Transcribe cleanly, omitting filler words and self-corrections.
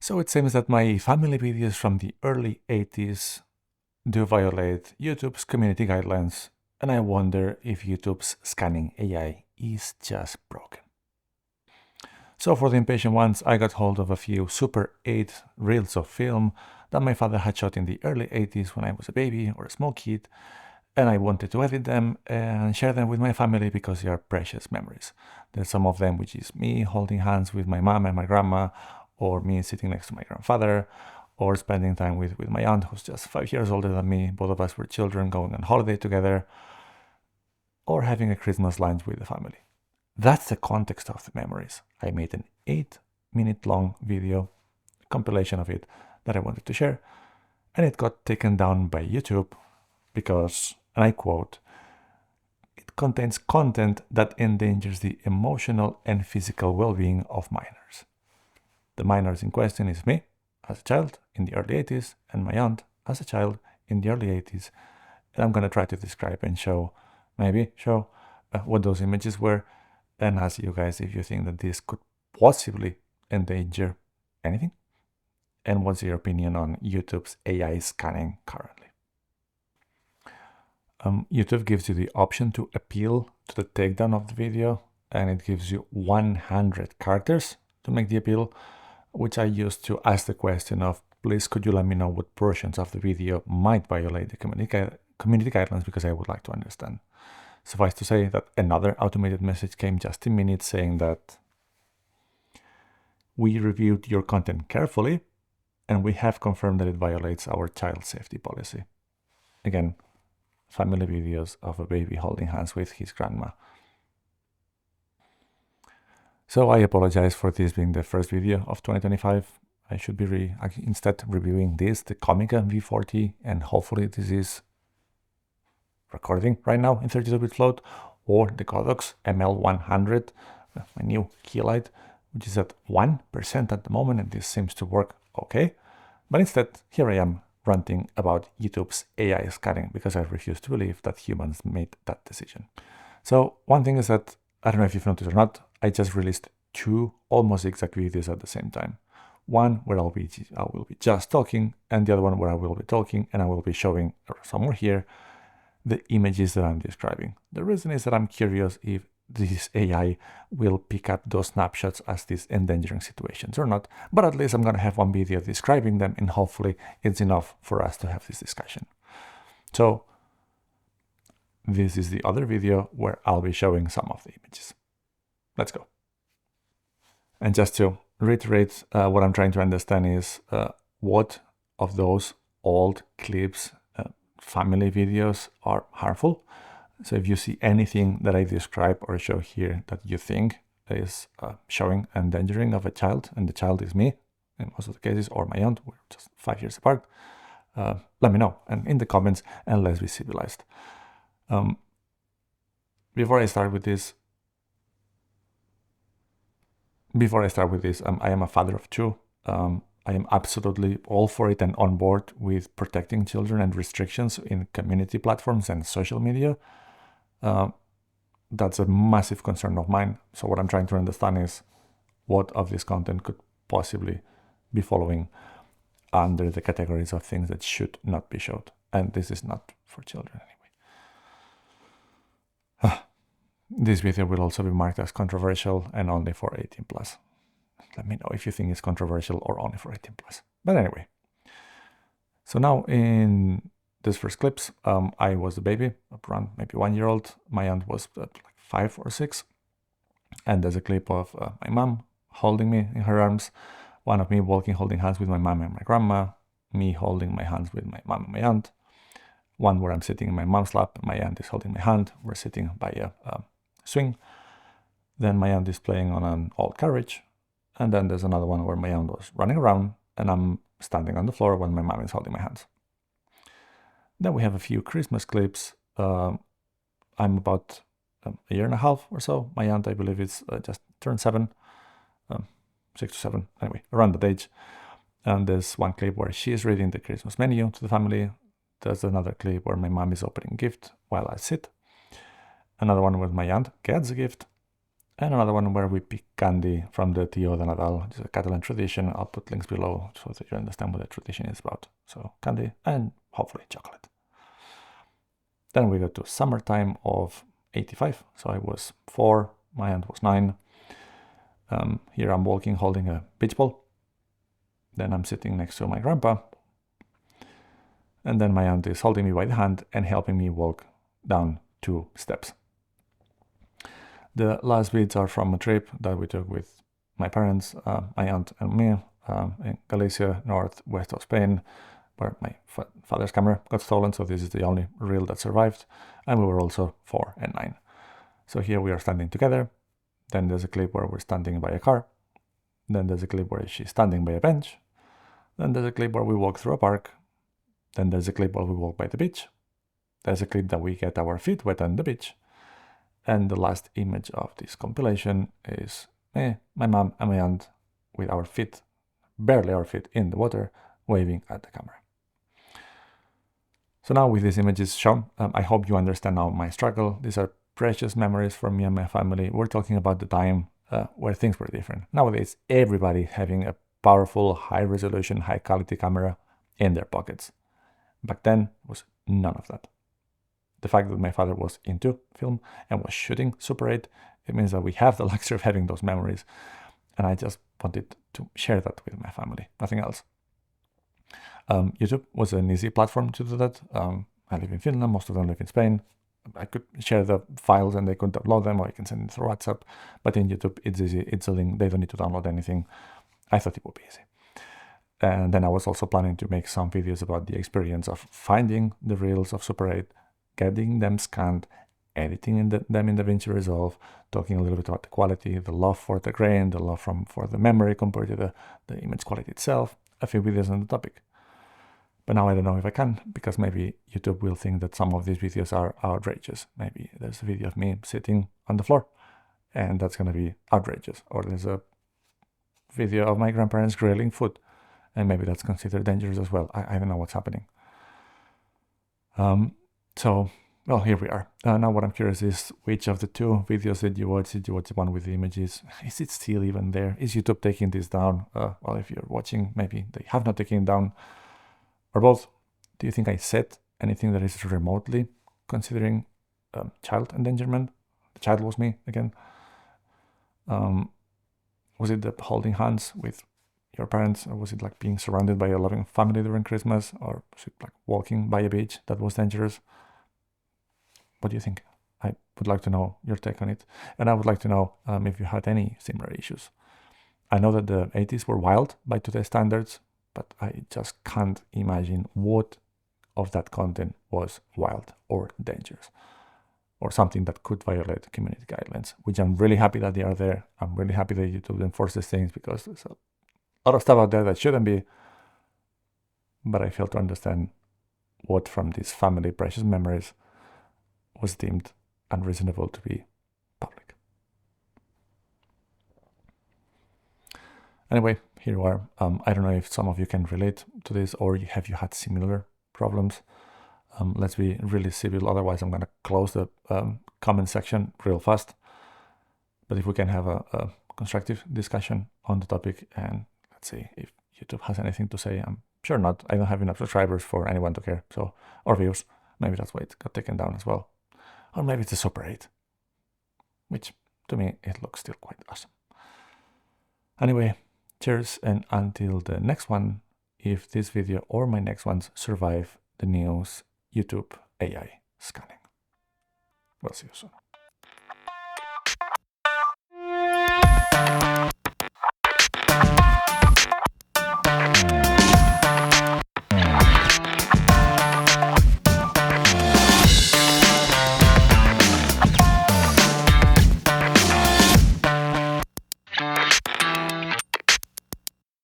So it seems that my family videos from the early 80s do violate YouTube's community guidelines, and I wonder if YouTube's scanning AI is just broken. So for the impatient ones, I got hold of a few Super 8 reels of film that my father had shot in the early 80s when I was a baby or a small kid, and I wanted to edit them and share them with my family because they are precious memories. There's some of them which is me holding hands with my mom and my grandma, or me sitting next to my grandfather, or spending time with my aunt who's just 5 years older than me. Both of us were children going on holiday together, or having a Christmas lunch with the family. That's the context of the memories. I made an 8-minute long video, compilation of it, that I wanted to share, and it got taken down by YouTube because, and I quote, it contains content that endangers the emotional and physical well-being of minors. The minors in question is me, as a child in the early 80s, and my aunt as a child in the early 80s. And I'm going to try to describe and show what those images were, and ask you guys if you think that this could possibly endanger anything, and what's your opinion on YouTube's AI scanning currently. YouTube gives you the option to appeal to the takedown of the video, and it gives you 100 characters to make the appeal, which I used to ask the question of, please could you let me know what portions of the video might violate the community guidelines, because I would like to understand. Suffice to say that another automated message came just in minutes saying that we reviewed your content carefully and we have confirmed that it violates our child safety policy. Again, family videos of a baby holding hands with his grandma. So I apologize for this being the first video of 2025. I should be instead reviewing this, the Comica V40, and hopefully this is recording right now in 32-bit float, or the Godox ML100, my new key light, which is at 1% at the moment, and this seems to work okay. But instead, here I am ranting about YouTube's AI scanning because I refuse to believe that humans made that decision. So one thing is that, I don't know if you've noticed or not, I just released 2 almost exact videos at the same time. One where I will be just talking, and the other one where I will be talking and I will be showing somewhere here the images that I'm describing. The reason is that I'm curious if this AI will pick up those snapshots as these endangering situations or not, but at least I'm going to have one video describing them, and hopefully it's enough for us to have this discussion. So this is the other video where I'll be showing some of the images. Let's go. And just to reiterate, what I'm trying to understand is what of those old clips, family videos, are harmful. So if you see anything that I describe or show here that you think is showing endangering of a child, and the child is me in most of the cases, or my aunt, we're just 5 years apart, let me know, and in the comments, and let's be civilized. Before I start with this, I am a father of 2. I am absolutely all for it and on board with protecting children and restrictions in community platforms and social media. That's a massive concern of mine. So what I'm trying to understand is what of this content could possibly be following under the categories of things that should not be showed. And this is not for children anyway. This video will also be marked as controversial and only for 18+. Let me know if you think it's controversial or only for 18+. But anyway, so now in these first clips, I was a baby, around maybe 1 year old. My aunt was like 5 or 6. And there's a clip of my mom holding me in her arms, one of me walking, holding hands with my mom and my grandma, me holding my hands with my mom and my aunt, one where I'm sitting in my mom's lap, my aunt is holding my hand, we're sitting by a swing. Then my aunt is playing on an old carriage. And then there's another one where my aunt was running around and I'm standing on the floor when my mom is holding my hands. Then we have a few Christmas clips. I'm about a year and a half or so. My aunt, I believe, is just turned 7, 6 to 7, anyway, around that age. And there's one clip where she is reading the Christmas menu to the family. There's another clip where my mom is opening a gift while I sit. Another one where my aunt gets a gift. and another one where we pick candy from the Tio de Nadal. It's a Catalan tradition. I'll put links below so that you understand what the tradition is about. So candy and hopefully chocolate. Then we go to summertime of 85. So I was 4, my aunt was 9. Here I'm walking holding a beach ball. Then I'm sitting next to my grandpa. And then my aunt is holding me by the hand and helping me walk down 2 steps. The last bits are from a trip that we took with my parents, my aunt and me, in Galicia, northwest of Spain, where my father's camera got stolen, so this is the only reel that survived, and we were also 4 and 9. So here we are standing together, then there's a clip where we're standing by a car, then there's a clip where she's standing by a bench, then there's a clip where we walk through a park, then there's a clip where we walk by the beach, there's a clip that we get our feet wet on the beach, and the last image of this compilation is me, my mom, and my aunt with our feet, barely our feet in the water, waving at the camera. So now with these images shown, I hope you understand now my struggle. These are precious memories from me and my family. We're talking about the time where things were different. Nowadays, everybody having a powerful, high-resolution, high-quality camera in their pockets. Back then, was none of that. The fact that my father was into film and was shooting Super 8, it means that we have the luxury of having those memories. And I just wanted to share that with my family, nothing else. YouTube was an easy platform to do that. I live in Finland, most of them live in Spain. I could share the files and they could upload them, or I can send them through WhatsApp. But in YouTube, it's easy. It's a link. They don't need to download anything. I thought it would be easy. And then I was also planning to make some videos about the experience of finding the reels of Super 8, getting them scanned, editing them in DaVinci Resolve, talking a little bit about the quality, the love for the grain, the love for the memory compared to the image quality itself, a few videos on the topic. But now I don't know if I can, because maybe YouTube will think that some of these videos are outrageous. Maybe there's a video of me sitting on the floor, and that's going to be outrageous. Or there's a video of my grandparents grilling food, and maybe that's considered dangerous as well. I don't know what's happening. So, well, here we are. Now what I'm curious is, which of the 2 videos did you watch? Did you watch the one with the images? Is it still even there? Is YouTube taking this down? Well, if you're watching, maybe they have not taken it down. Or both. Do you think I said anything that is remotely considering child endangerment? The child was me again. Was it the holding hands with your parents, or was it like being surrounded by a loving family during Christmas, or was it like walking by a beach that was dangerous? What do you think? I would like to know your take on it, and I would like to know if you had any similar issues. I know that the 80s were wild by today's standards, but I just can't imagine what of that content was wild or dangerous, or something that could violate community guidelines, which I'm really happy that they are there. I'm really happy that YouTube enforces things, because there's a lot of stuff out there that shouldn't be. But I fail to understand what from these family precious memories was deemed unreasonable to be public. Anyway, here you are. I don't know if some of you can relate to this, or have you had similar problems. Let's be really civil, otherwise I'm going to close the comment section real fast. But if we can have a constructive discussion on the topic, and let's see if YouTube has anything to say. I'm sure not. I don't have enough subscribers for anyone to care, so, or views. Maybe that's why it got taken down as well. Or maybe it's a Super 8, which to me, it looks still quite awesome. Anyway, cheers, and until the next one, if this video or my next ones survive the news YouTube AI scanning. We'll see you soon.